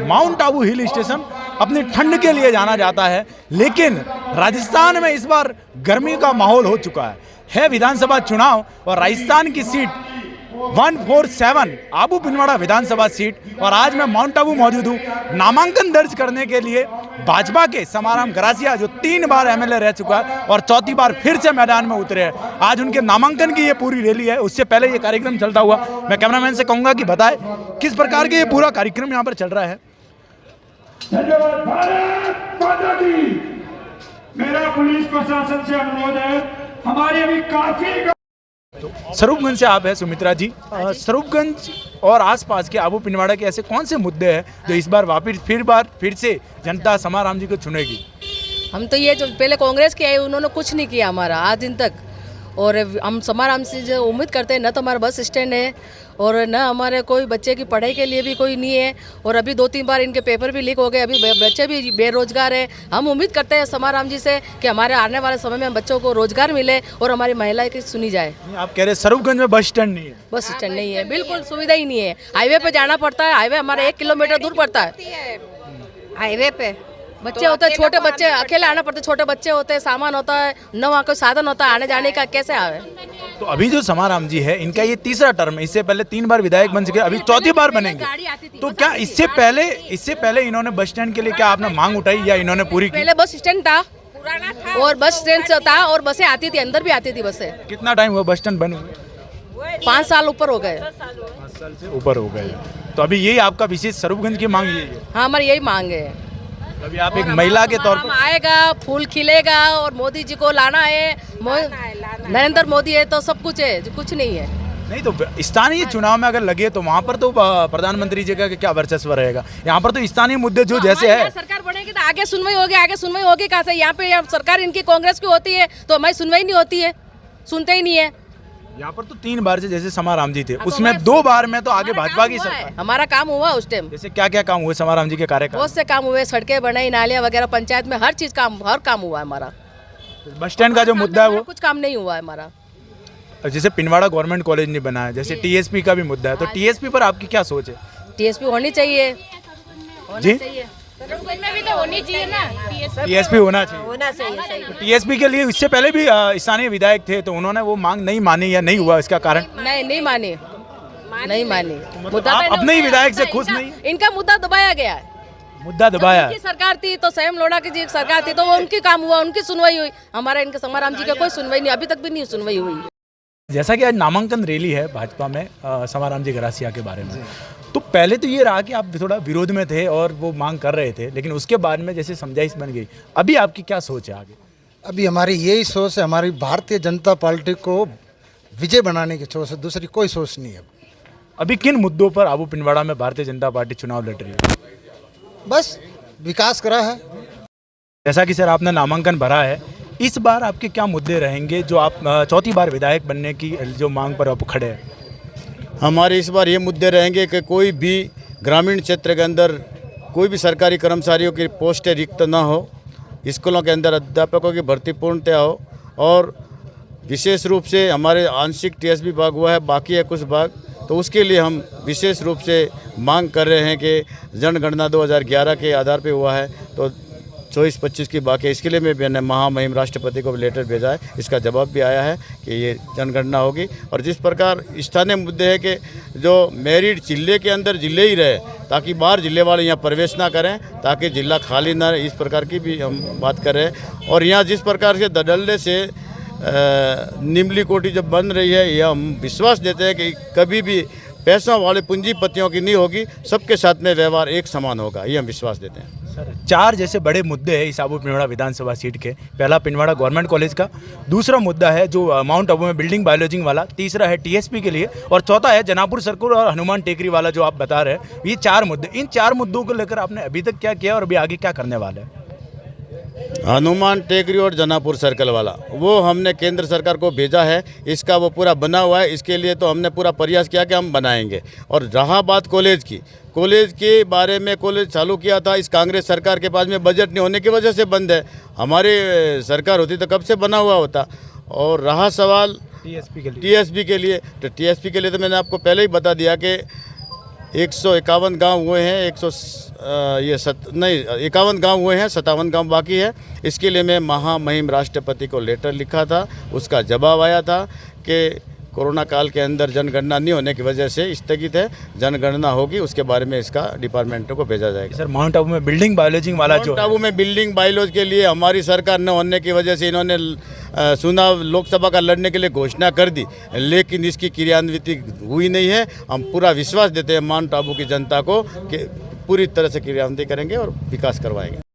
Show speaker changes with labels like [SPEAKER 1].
[SPEAKER 1] Mount Abu hill station अपनी ठंड के लिए जाना जाता है, लेकिन राजस्थान में इस बार गर्मी का माहौल हो चुका है विधानसभा चुनाव और राजस्थान की सीट 147 आबू पिनवाड़ा विधानसभा सीट। और आज मैं माउंट आबू मौजूद हूँ नामांकन दर्ज करने के लिए भाजपा के समाराम गरासिया, जो 3 बार एमएलए रह चुका है और चौथी बार फिर से मैदान में उतरे हैं। आज उनके नामांकन की ये पूरी रैली है। उससे पहले ये कार्यक्रम चलता हुआ मैं कैमरामैन से कहूँगा कि बताए किस प्रकार के ये पूरा कार्यक्रम यहाँ पर चल रहा है।
[SPEAKER 2] धन्यवाद। भारत माता की। मेरा पुलिस प्रशासन से अनुरोध है, हमारी अभी काफी
[SPEAKER 1] तो स्वरूपगंज से आप हैं सुमित्रा जी, स्वरूपगंज और आसपास के आबू पिनवाड़ा के ऐसे कौन से मुद्दे हैं जो इस बार वापिस फिर से जनता समाराम जी को चुनेगी?
[SPEAKER 3] हम तो ये जो पहले कांग्रेस के आए उन्होंने कुछ नहीं किया हमारा आज दिन तक, और हम समाराम से जो उम्मीद करते हैं, न तो हमारा बस स्टैंड है और न हमारे कोई बच्चे की पढ़ाई के लिए भी कोई नहीं है। और अभी 2-3 बार इनके पेपर भी लीक हो गए, अभी बच्चे भी बेरोजगार है। हम उम्मीद करते हैं समाराम जी से कि हमारे आने वाले समय में बच्चों को रोजगार मिले और हमारी महिलाएं की सुनी जाए।
[SPEAKER 1] आप कह रहे स्वरूपगंज में बस स्टैंड नहीं है?
[SPEAKER 3] बस स्टैंड नहीं है, बिल्कुल सुविधा ही नहीं है। हाईवे पे जाना पड़ता है, हाईवे हमारा 1 किलोमीटर दूर पड़ता है।
[SPEAKER 4] हाईवे पे
[SPEAKER 3] बच्चे होते हैं, छोटे बच्चे अकेले आना पड़ते, छोटे बच्चे होते हैं, सामान होता है, न वहाँ कोई साधन होता है आने जाने का, कैसे आवे?
[SPEAKER 1] तो अभी जो समाराम जी है इनका ये तीसरा टर्म है, इससे पहले 3 बार विधायक बन चुके, अभी चौथी बार बनेंगे। तो क्या इससे पहले इन्होंने बस स्टैंड के लिए क्या आपने मांग उठाई या इन्होंने पूरी की?
[SPEAKER 3] पहले बस स्टैंड था और बस स्टैंड से था और बसें आती थी, अंदर भी आती थी बसें।
[SPEAKER 1] कितना टाइम हुआ बस स्टैंड बने हुए?
[SPEAKER 3] 5 साल ऊपर हो गए।
[SPEAKER 1] 5 साल से ऊपर हो गए। तो अभी यही आपका विशेष स्वरूपगंज की मांग यही है?
[SPEAKER 3] हाँ, हमारी यही मांग है।
[SPEAKER 1] अभी आप एक महिला के तौर पर
[SPEAKER 3] आएगा, फूल खिलेगा और मोदी जी को लाना है, नरेंद्र मोदी है तो सब कुछ है, कुछ नहीं है।
[SPEAKER 1] नहीं तो स्थानीय चुनाव में अगर लगे तो वहाँ पर तो प्रधानमंत्री जी का क्या वर्चस्व रहेगा? यहाँ पर तो स्थानीय मुद्दे जो जैसे है,
[SPEAKER 3] सरकार बढ़ेगी तो आगे सुनवाई होगी कहाँ से? यहाँ पे सरकार इनकी कांग्रेस की होती है तो हमारी सुनवाई नहीं होती है, सुनते ही नहीं है।
[SPEAKER 1] यहाँ पर तो 3 बार से जैसे समाराम जी थे उसमें 2 बार में तो आगे भाजपा की सरकार।
[SPEAKER 3] हमारा काम हुआ उस टाइम।
[SPEAKER 1] जैसे क्या क्या काम हुए समाराम जी के कार्यकाल?
[SPEAKER 3] बहुत से काम हुए, सड़कें बनाई, नालियाँ वगैरह, पंचायत में हर चीज हर काम हुआ है हमारा।
[SPEAKER 1] बस स्टैंड का जो मुद्दा है वो
[SPEAKER 3] कुछ काम नहीं हुआ है हमारा।
[SPEAKER 1] जैसे पिनवाड़ा गवर्नमेंट कॉलेज नहीं बना है, जैसे टीएसपी का भी मुद्दा है, तो टीएसपी पर आपकी क्या सोच है?
[SPEAKER 3] टीएसपी होनी चाहिए
[SPEAKER 1] जी,
[SPEAKER 4] में भी तो होनी चाहिए ना।
[SPEAKER 1] टीएसपी होना चाहिए। तो टीएसपी के लिए इससे पहले भी स्थानीय विधायक थे तो उन्होंने वो मांग नहीं मानी या नहीं हुआ, इसका कारण?
[SPEAKER 3] नहीं मानी।
[SPEAKER 1] मतलब आप अपने ही विधायक से खुश नहीं?
[SPEAKER 3] इनका मुद्दा दबाया गया है।
[SPEAKER 1] मुद्दा दबाया?
[SPEAKER 3] उनकी सरकार थी तो स्वयं लोढ़ा की जी सरकार थी तो वो उनकी काम हुआ, उनकी सुनवाई हुई। हमारा इनके समाराम जी का कोई सुनवाई नहीं, अभी तक भी नहीं सुनवाई हुई।
[SPEAKER 1] जैसा कि आज नामांकन रैली है भाजपा में समाराम जी गरासिया के बारे में, तो पहले तो ये रहा कि आप थोड़ा विरोध में थे और वो मांग कर रहे थे, लेकिन उसके बाद में जैसे समझाइश बन गई, अभी आपकी क्या सोच है आगे?
[SPEAKER 5] अभी हमारी यही सोच है, हमारी भारतीय जनता पार्टी को विजय बनाने की सोच है, दूसरी कोई सोच नहीं है।
[SPEAKER 1] अभी किन मुद्दों पर आबू पिनवाड़ा में भारतीय जनता पार्टी चुनाव लड़ रही है?
[SPEAKER 5] बस विकास करा है।
[SPEAKER 1] जैसा कि सर आपने नामांकन भरा है, इस बार आपके क्या मुद्दे रहेंगे जो आप चौथी बार विधायक बनने की जो मांग पर आप खड़े हैं?
[SPEAKER 6] हमारे इस बार ये मुद्दे रहेंगे कि कोई भी ग्रामीण क्षेत्र के अंदर कोई भी सरकारी कर्मचारियों की पोस्टें रिक्त ना हो, स्कूलों के अंदर अध्यापकों की भर्ती पूर्णतया हो, और विशेष रूप से हमारे आंशिक टीएसपी भाग हुआ है, बाकी है कुछ भाग, तो उसके लिए हम विशेष रूप से मांग कर रहे हैं कि जनगणना 2011 के आधार पर हुआ है तो 24-25 की बाकी है। इसके लिए मैंने महामहिम राष्ट्रपति को लेटर भेजा है, इसका जवाब भी आया है कि ये जनगणना होगी। और जिस प्रकार स्थानीय मुद्दे है कि जो मेरिट जिले के अंदर जिले ही रहे ताकि बाहर जिले वाले यहाँ प्रवेश ना करें, ताकि जिला खाली ना रहे, इस प्रकार की भी हम बात कर रहे हैं। और यहाँ जिस प्रकार से धड़ल्ले से निम्नली कोटि जब बन रही है, यह हम विश्वास देते हैं कि कभी भी पैसों वाले पूंजीपतियों की नहीं होगी, सबके साथ में व्यवहार एक समान होगा, ये हम विश्वास देते हैं।
[SPEAKER 1] सर 4 जैसे बड़े मुद्दे हैं इस आबू पिनवाड़ा विधानसभा सीट के। पहला पिनवाड़ा गवर्नमेंट कॉलेज का, दूसरा मुद्दा है जो माउंट आबू में बिल्डिंग बायोलॉजिंग वाला, तीसरा है टीएसपी के लिए, और चौथा है जनापुर सर्कल और हनुमान टेकरी वाला जो आप बता रहे हैं। ये 4 मुद्दे, इन 4 मुद्दों को लेकर आपने अभी तक क्या किया और अभी आगे क्या करने वाले हैं?
[SPEAKER 6] हनुमान टेकरी और जनापुर सर्कल वाला वो हमने केंद्र सरकार को भेजा है, इसका वो पूरा बना हुआ है, इसके लिए तो हमने पूरा प्रयास किया कि हम बनाएंगे। और रहा बात कॉलेज की, कॉलेज के बारे में कॉलेज चालू किया था, इस कांग्रेस सरकार के पास में बजट नहीं होने की वजह से बंद है, हमारी सरकार होती तो कब से बना हुआ होता। और रहा सवाल टीएसपी के लिए, तो टीएसपी के लिए तो मैंने आपको पहले ही बता दिया कि 151 गांव हुए हैं, 51 गांव हुए हैं, 57 गांव बाकी है। इसके लिए मैं महामहिम राष्ट्रपति को लेटर लिखा था, उसका जवाब आया था कि कोरोना काल के अंदर जनगणना नहीं होने की वजह से स्थगित है, जनगणना होगी उसके बारे में इसका डिपार्टमेंटों को भेजा जाएगा।
[SPEAKER 1] सर माउंट आबू में बिल्डिंग बायोलॉजी वाला जो
[SPEAKER 6] माउंट आबू में बिल्डिंग बायलॉज के लिए हमारी सरकार न होने की वजह से इन्होंने चुनाव लोकसभा का लड़ने के लिए घोषणा कर दी, लेकिन इसकी क्रियान्विति हुई नहीं है। हम पूरा विश्वास देते हैं माउंट आबू की जनता को कि पूरी तरह से क्रियान्वित करेंगे और विकास करवाएंगे।